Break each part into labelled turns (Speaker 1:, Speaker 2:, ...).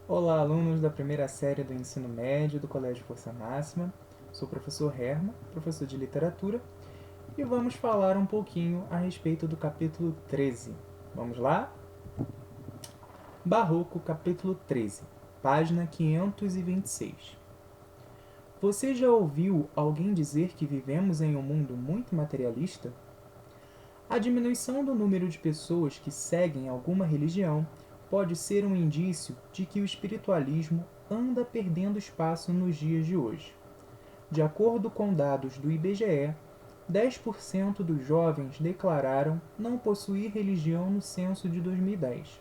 Speaker 1: Olá, alunos da primeira série do ensino médio do Colégio Força Máxima. Sou o professor Herman, professor de literatura, e vamos falar um pouquinho a respeito do capítulo 13. Vamos lá? Barroco, capítulo 13, página 526. Você já ouviu alguém dizer que vivemos em um mundo muito materialista? A diminuição do número de pessoas que seguem alguma religião pode ser um indício de que o espiritualismo anda perdendo espaço nos dias de hoje. De acordo com dados do IBGE, 10% dos jovens declararam não possuir religião no censo de 2010.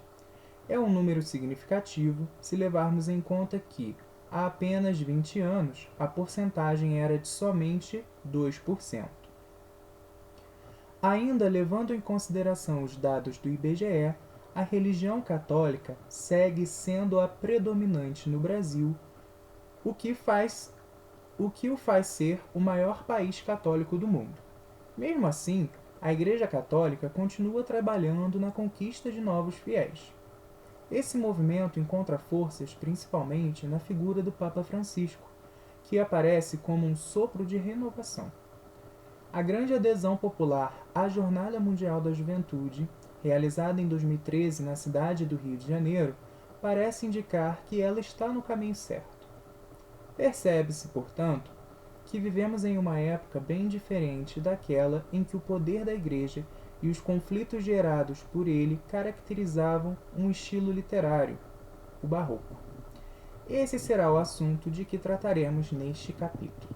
Speaker 1: É um número significativo se levarmos em conta que, há apenas 20 anos, a porcentagem era de somente 2%. Ainda levando em consideração os dados do IBGE, a religião católica segue sendo a predominante no Brasil, o que o faz ser o maior país católico do mundo. Mesmo assim, a Igreja Católica continua trabalhando na conquista de novos fiéis. Esse movimento encontra forças principalmente na figura do Papa Francisco, que aparece como um sopro de renovação. A grande adesão popular à Jornada Mundial da Juventude, realizada em 2013 na cidade do Rio de Janeiro, parece indicar que ela está no caminho certo. Percebe-se, portanto, que vivemos em uma época bem diferente daquela em que o poder da Igreja e os conflitos gerados por ele caracterizavam um estilo literário, o Barroco. Esse será o assunto de que trataremos neste capítulo.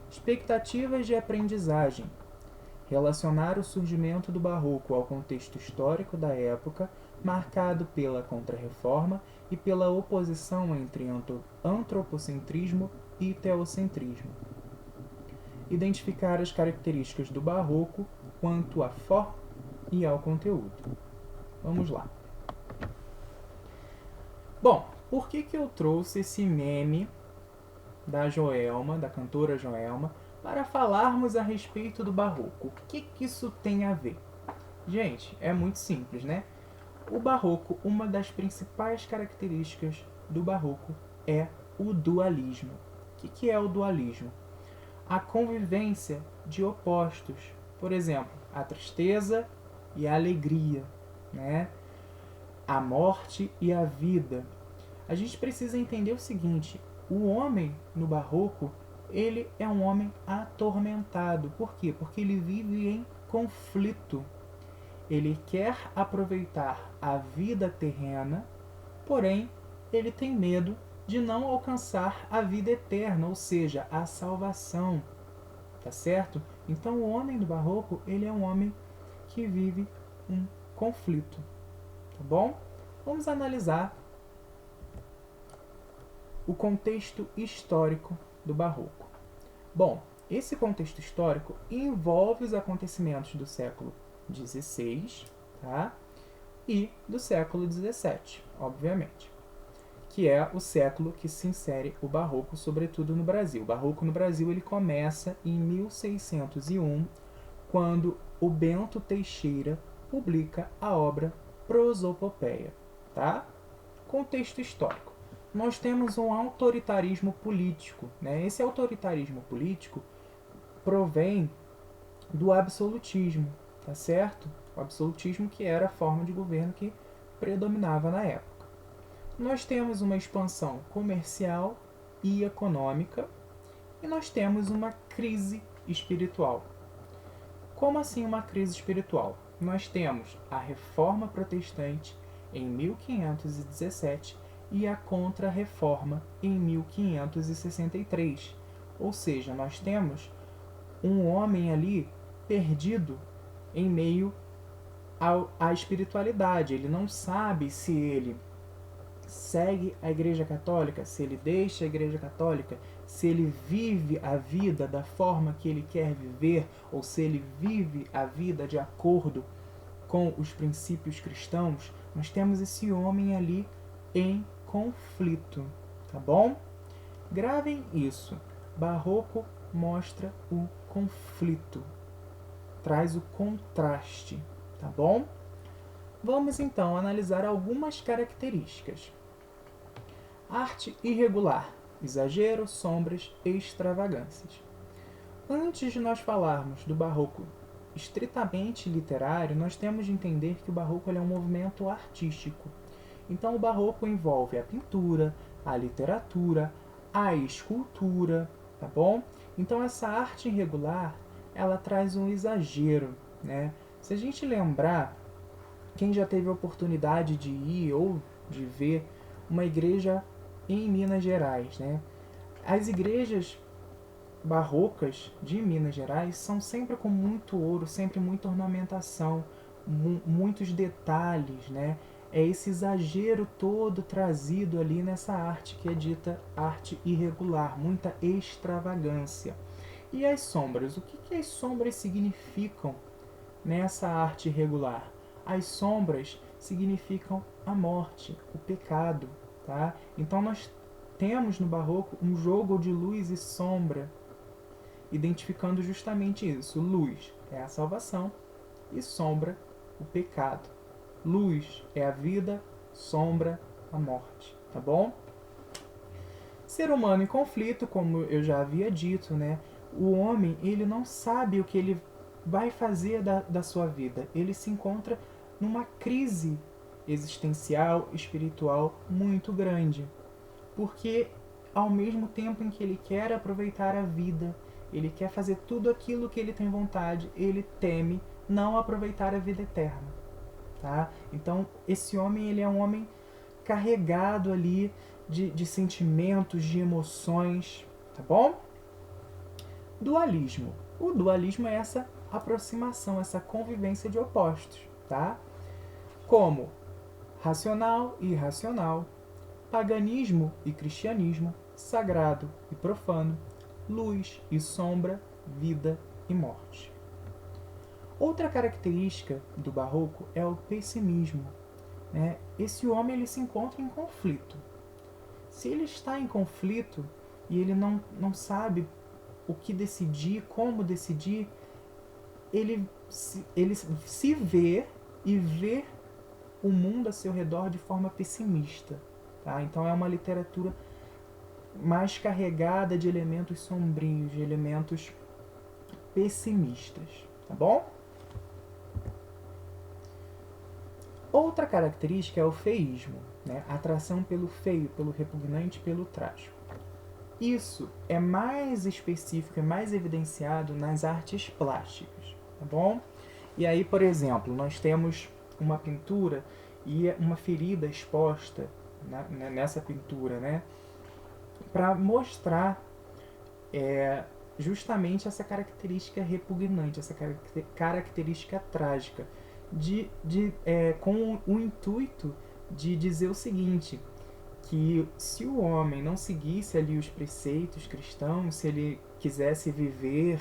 Speaker 1: Expectativas de aprendizagem. Relacionar o surgimento do Barroco ao contexto histórico da época, marcado pela Contra-Reforma e pela oposição entre antropocentrismo e teocentrismo. Identificar as características do Barroco quanto à forma e ao conteúdo. Vamos lá. Bom, por que eu trouxe esse meme da Joelma, da cantora Joelma, para falarmos a respeito do Barroco? O que isso tem a ver? Gente, é muito simples, né? O Barroco, uma das principais características do Barroco é o dualismo. O que é o dualismo? A convivência de opostos. Por exemplo, a tristeza e a alegria, né? A morte e a vida. A gente precisa entender o seguinte: o homem no Barroco, ele é um homem atormentado. Por quê? Porque ele vive em conflito. Ele quer aproveitar a vida terrena, porém ele tem medo de não alcançar a vida eterna, ou seja, a salvação. Tá certo? Então o homem do Barroco, ele é um homem que vive um conflito. Tá bom? Vamos analisar o contexto histórico do Barroco. Bom, esse contexto histórico envolve os acontecimentos do século XVI, tá? E do século XVII, obviamente, que é o século que se insere o Barroco, sobretudo no Brasil. O Barroco no Brasil ele começa em 1601, quando o Bento Teixeira publica a obra Prosopopeia, tá? Contexto histórico. Nós temos um autoritarismo político, né? Esse autoritarismo político provém do absolutismo, tá certo? O absolutismo que era a forma de governo que predominava na época. Nós temos uma expansão comercial e econômica e nós temos uma crise espiritual. Como assim uma crise espiritual? Nós temos a Reforma Protestante em 1517 e a Contra-Reforma em 1563. Ou seja, nós temos um homem ali perdido em meio à espiritualidade. Ele não sabe se ele segue a Igreja Católica, se ele deixa a Igreja Católica, se ele vive a vida da forma que ele quer viver, ou se ele vive a vida de acordo com os princípios cristãos. Nós temos esse homem ali em conflito, tá bom? Gravem isso. Barroco mostra o conflito, traz o contraste, tá bom? Vamos então analisar algumas características. Arte irregular, exagero, sombras e extravagâncias. Antes de nós falarmos do barroco estritamente literário, nós temos de entender que o barroco é um movimento artístico. Então o barroco envolve a pintura, a literatura, a escultura, tá bom? Então essa arte irregular, ela traz um exagero, né? Se a gente lembrar, quem já teve a oportunidade de ir ou de ver uma igreja em Minas Gerais, né? As igrejas barrocas de Minas Gerais são sempre com muito ouro, sempre muita ornamentação, muitos detalhes, né? É esse exagero todo trazido ali nessa arte que é dita arte irregular, muita extravagância. E as sombras? O que as sombras significam nessa arte irregular? As sombras significam a morte, o pecado, tá? Então nós temos no barroco um jogo de luz e sombra, identificando justamente isso. Luz é a salvação e sombra, o pecado. Luz é a vida, sombra, a morte, tá bom? Ser humano em conflito, como eu já havia dito, né? O homem, ele não sabe o que ele vai fazer da sua vida. Ele se encontra numa crise existencial, espiritual muito grande. Porque ao mesmo tempo em que ele quer aproveitar a vida, ele quer fazer tudo aquilo que ele tem vontade, ele teme não aproveitar a vida eterna, tá? Então esse homem, ele é um homem carregado ali de sentimentos, de emoções, tá bom? Dualismo. O dualismo é essa aproximação, essa convivência de opostos, tá? Como racional e irracional, paganismo e cristianismo, sagrado e profano, luz e sombra, vida e morte. Outra característica do barroco é o pessimismo, né? Esse homem, ele se encontra em conflito. Se ele está em conflito e ele não sabe o que decidir, como decidir, ele se vê e vê o mundo a seu redor de forma pessimista. Tá? Então é uma literatura mais carregada de elementos sombrios, de elementos pessimistas. Tá bom? Outra característica é o feísmo, né? A atração pelo feio, pelo repugnante, pelo trágico. Isso é mais específico, é mais evidenciado nas artes plásticas, tá bom? E aí, por exemplo, nós temos uma pintura e uma ferida exposta nessa pintura, né? Para mostrar justamente essa característica repugnante, essa característica trágica, com o intuito de dizer o seguinte, que se o homem não seguisse ali os preceitos cristãos, se ele quisesse viver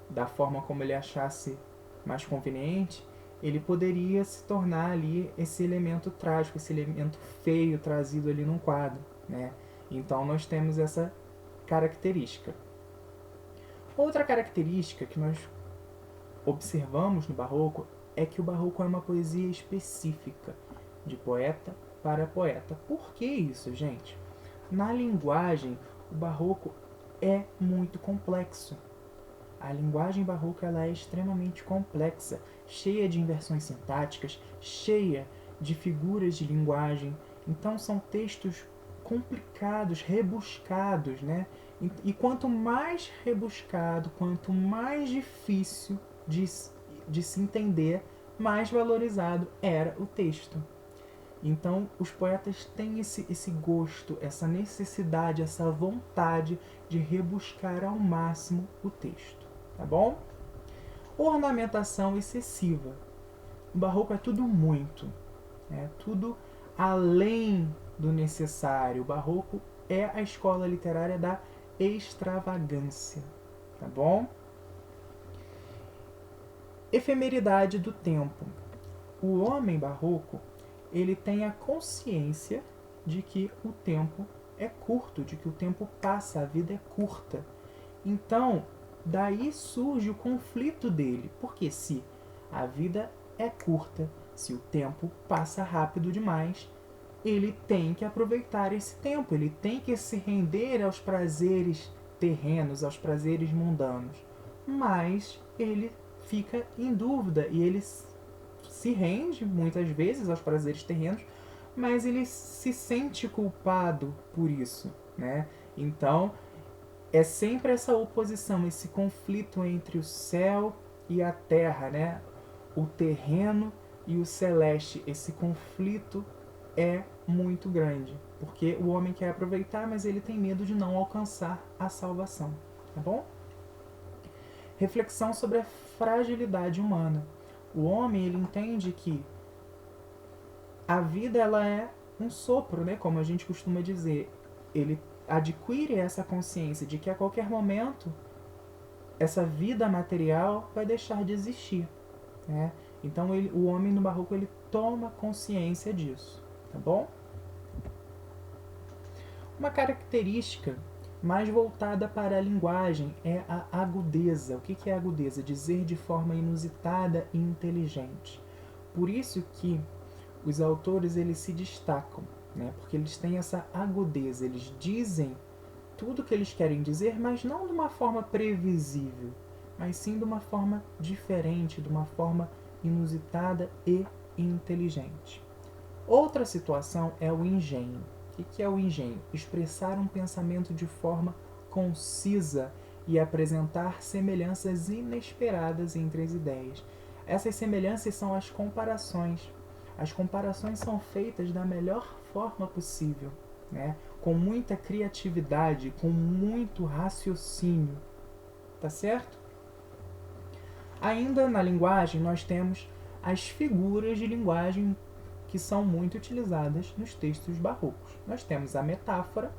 Speaker 1: da forma como ele achasse mais conveniente, ele poderia se tornar ali esse elemento trágico, esse elemento feio trazido ali num quadro, né? Então nós temos essa característica. Outra característica que nós observamos no barroco é que o barroco é uma poesia específica, de poeta para poeta. Por que isso, gente? Na linguagem, o barroco é muito complexo. A linguagem barroca, ela é extremamente complexa, cheia de inversões sintáticas, cheia de figuras de linguagem. Então são textos complicados, rebuscados, né? E quanto mais rebuscado, quanto mais difícil de se entender, mais valorizado era o texto. Então, os poetas têm esse gosto, essa necessidade, essa vontade de rebuscar ao máximo o texto, tá bom? Ornamentação excessiva. O barroco é tudo muito, tudo além do necessário. O barroco é a escola literária da extravagância, tá bom? Efemeridade do tempo. O homem barroco, ele tem a consciência de que o tempo é curto, de que o tempo passa, a vida é curta. Então, daí surge o conflito dele, porque se a vida é curta, se o tempo passa rápido demais, ele tem que aproveitar esse tempo, ele tem que se render aos prazeres terrenos, aos prazeres mundanos. Mas ele fica em dúvida e ele se rende muitas vezes aos prazeres terrenos, mas ele se sente culpado por isso, né? Então, é sempre essa oposição, esse conflito entre o céu e a terra, né? O terreno e o celeste. Esse conflito é muito grande, porque o homem quer aproveitar, mas ele tem medo de não alcançar a salvação, tá bom? Reflexão sobre a fragilidade humana. O homem, ele entende que a vida, ela é um sopro, né? Como a gente costuma dizer. Ele adquire essa consciência de que a qualquer momento essa vida material vai deixar de existir, né? Então o homem no barroco, ele toma consciência disso, tá bom? Uma característica mais voltada para a linguagem é a agudeza. O que é agudeza? Dizer de forma inusitada e inteligente. Por isso que os autores, eles se destacam, né? Porque eles têm essa agudeza, eles dizem tudo o que eles querem dizer, mas não de uma forma previsível, mas sim de uma forma diferente, de uma forma inusitada e inteligente. Outra situação é o engenho. O que é o engenho? Expressar um pensamento de forma concisa e apresentar semelhanças inesperadas entre as ideias. Essas semelhanças são as comparações. As comparações são feitas da melhor forma possível, né? Com muita criatividade, com muito raciocínio, tá certo? Ainda na linguagem, nós temos as figuras de linguagem que são muito utilizadas nos textos barrocos. Nós temos a metáfora,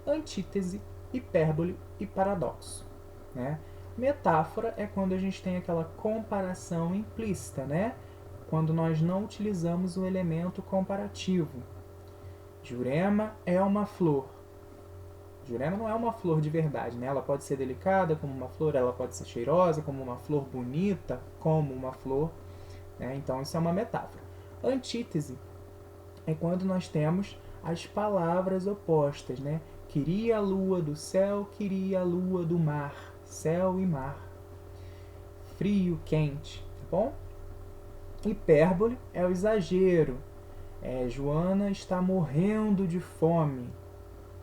Speaker 1: antítese, hipérbole e paradoxo, né? Metáfora é quando a gente tem aquela comparação implícita, né? Quando nós não utilizamos o elemento comparativo. Jurema é uma flor. Jurema não é uma flor de verdade, né? Ela pode ser delicada como uma flor, ela pode ser cheirosa como uma flor, bonita como uma flor, né? Então isso é uma metáfora. Antítese é quando nós temos as palavras opostas, né? Queria a lua do céu, queria a lua do mar. Céu e mar. Frio, quente, tá bom? Hipérbole é o exagero. Joana está morrendo de fome,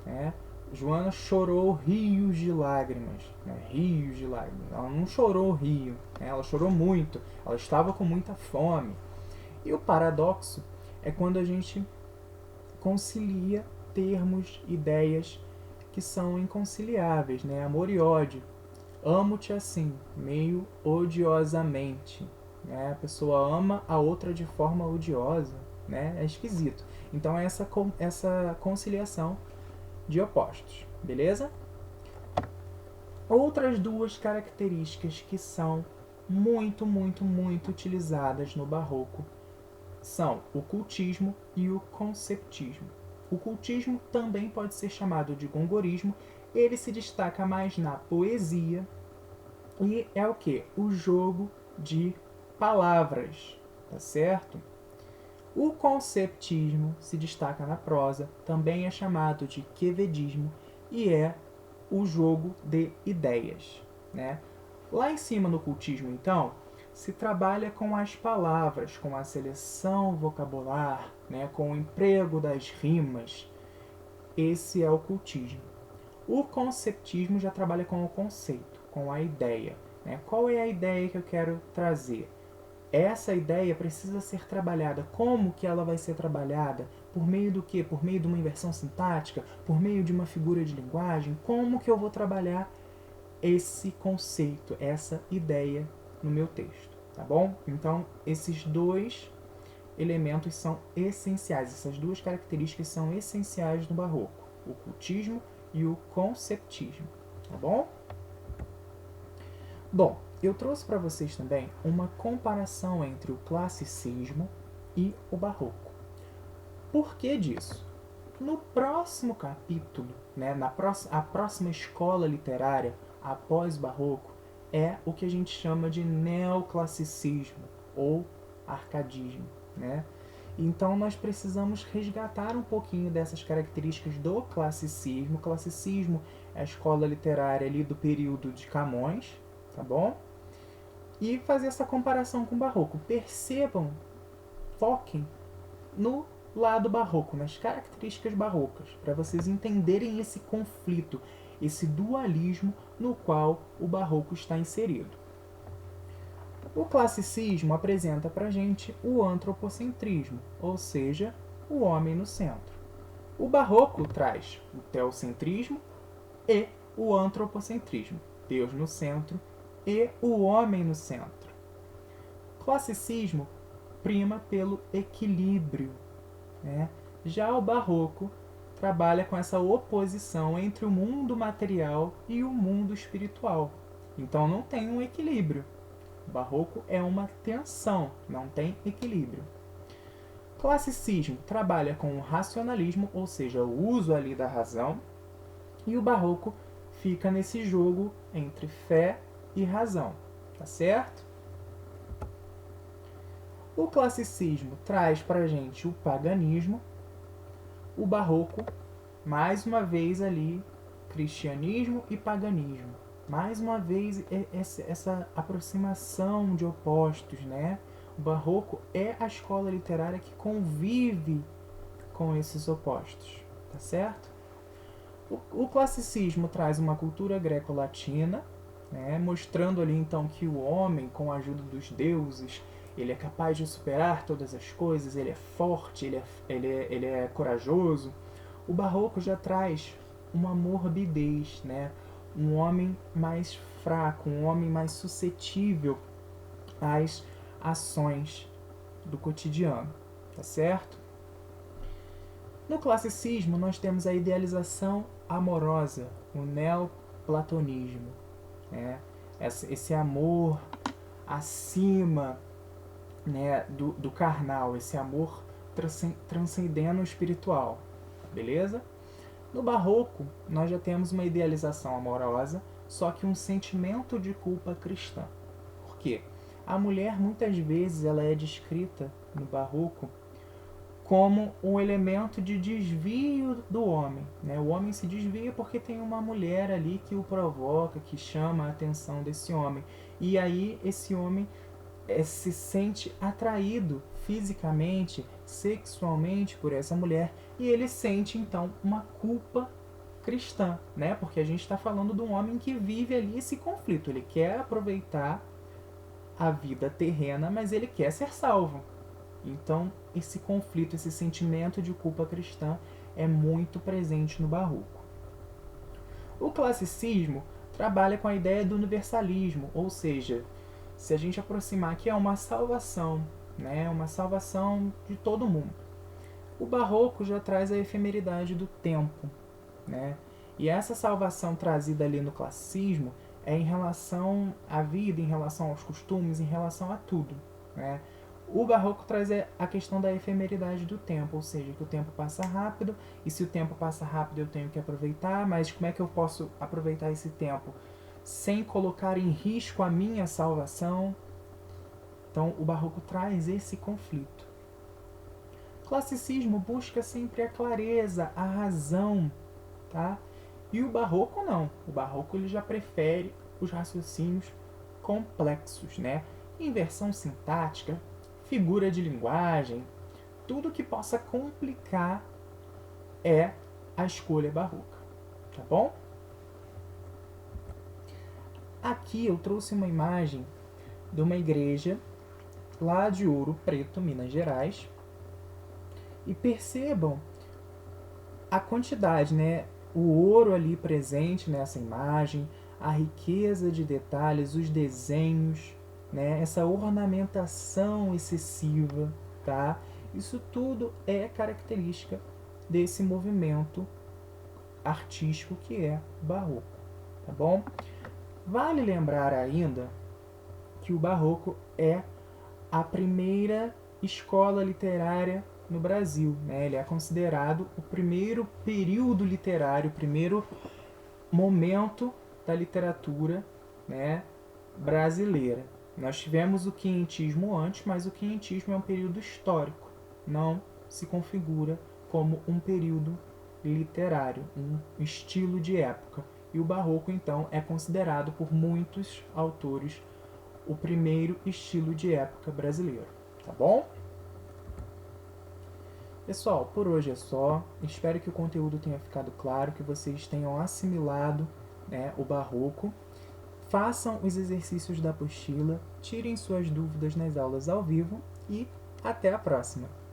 Speaker 1: né? Joana chorou rios de lágrimas, né? Rios de lágrimas. Ela não chorou rio, né? Ela chorou muito. Ela estava com muita fome. E o paradoxo é quando a gente concilia termos, ideias que são inconciliáveis, né? Amor e ódio. Amo-te assim, meio odiosamente, né? A pessoa ama a outra de forma odiosa, né? É esquisito. Então é essa conciliação de opostos, beleza? Outras duas características que são muito, muito, muito utilizadas no barroco são o cultismo e o conceptismo. O cultismo também pode ser chamado de gongorismo. Ele se destaca mais na poesia e é o que? O jogo de palavras, tá certo? O conceptismo se destaca na prosa, também é chamado de quevedismo e é o jogo de ideias, né? Lá em cima no cultismo, então, se trabalha com as palavras, com a seleção vocabular, né, com o emprego das rimas. Esse é o cultismo. O conceptismo já trabalha com o conceito, com a ideia, né? Qual é a ideia que eu quero trazer? Essa ideia precisa ser trabalhada. Como que ela vai ser trabalhada? Por meio do quê? Por meio de uma inversão sintática? Por meio de uma figura de linguagem? Como que eu vou trabalhar esse conceito, essa ideia no meu texto, tá bom? Então, esses dois elementos são essenciais, essas duas características são essenciais no barroco, o cultismo e o conceptismo, tá bom? Bom, eu trouxe para vocês também uma comparação entre o classicismo e o barroco. Por que disso? No próximo capítulo, né, a próxima escola literária após barroco é o que a gente chama de neoclassicismo ou arcadismo, né? Então nós precisamos resgatar um pouquinho dessas características do classicismo. O classicismo é a escola literária ali do período de Camões, tá bom? E fazer essa comparação com o barroco. Percebam, foquem no lado barroco, nas características barrocas, para vocês entenderem esse conflito, esse dualismo no qual o barroco está inserido. O classicismo apresenta para a gente o antropocentrismo, ou seja, o homem no centro. O barroco traz o teocentrismo e o antropocentrismo, Deus no centro e o homem no centro. O classicismo prima pelo equilíbrio, né? Já o barroco trabalha com essa oposição entre o mundo material e o mundo espiritual. Então não tem um equilíbrio. O barroco é uma tensão, não tem equilíbrio. O classicismo trabalha com o racionalismo, ou seja, o uso ali da razão, e o barroco fica nesse jogo entre fé e razão, tá certo? O classicismo traz pra gente o paganismo, o barroco, mais uma vez ali, cristianismo e paganismo. Mais uma vez essa aproximação de opostos, né? O barroco é a escola literária que convive com esses opostos, tá certo? O classicismo traz uma cultura greco-latina, né? Mostrando ali então que o homem, com a ajuda dos deuses, ele é capaz de superar todas as coisas, ele é forte, ele é corajoso. O barroco já traz uma morbidez, né? Um homem mais fraco, um homem mais suscetível às ações do cotidiano, tá certo? No classicismo nós temos a idealização amorosa, o neoplatonismo, né? Esse amor acima, né, do carnal, esse amor transcendendo o espiritual, beleza? No barroco, nós já temos uma idealização amorosa, só que um sentimento de culpa cristã. Por quê? A mulher, muitas vezes, ela é descrita no barroco como um elemento de desvio do homem, né? O homem se desvia porque tem uma mulher ali que o provoca, que chama a atenção desse homem. E aí esse homem se sente atraído fisicamente, sexualmente por essa mulher, e ele sente então uma culpa cristã, né? Porque a gente está falando de um homem que vive ali esse conflito. Ele quer aproveitar a vida terrena, mas ele quer ser salvo. Então, esse conflito, esse sentimento de culpa cristã é muito presente no barroco. O classicismo trabalha com a ideia do universalismo, ou seja, se a gente aproximar aqui é uma salvação, né? Uma salvação de todo mundo. O barroco já traz a efemeridade do tempo, né? E essa salvação trazida ali no classicismo é em relação à vida, em relação aos costumes, em relação a tudo, né? O barroco traz a questão da efemeridade do tempo, ou seja, que o tempo passa rápido, e se o tempo passa rápido eu tenho que aproveitar, mas como é que eu posso aproveitar esse tempo sem colocar em risco a minha salvação? Então o barroco traz esse conflito. O classicismo busca sempre a clareza, a razão, tá? E o barroco não. O barroco ele já prefere os raciocínios complexos, né? Inversão sintática, figura de linguagem, tudo que possa complicar é a escolha barroca, tá bom? Aqui eu trouxe uma imagem de uma igreja lá de Ouro Preto, Minas Gerais, e percebam a quantidade, né? O ouro ali presente nessa imagem, a riqueza de detalhes, os desenhos, né? Essa ornamentação excessiva, tá? Isso tudo é característica desse movimento artístico que é o barroco, tá bom? Vale lembrar ainda que o barroco é a primeira escola literária no Brasil, né? Ele é considerado o primeiro período literário, o primeiro momento da literatura, né, brasileira. Nós tivemos o quinhentismo antes, mas o quinhentismo é um período histórico, não se configura como um período literário, um estilo de época. E o barroco, então, é considerado por muitos autores o primeiro estilo de época brasileiro. Tá bom? Pessoal, por hoje é só. Espero que o conteúdo tenha ficado claro, que vocês tenham assimilado, né, o barroco. Façam os exercícios da apostila, tirem suas dúvidas nas aulas ao vivo e até a próxima!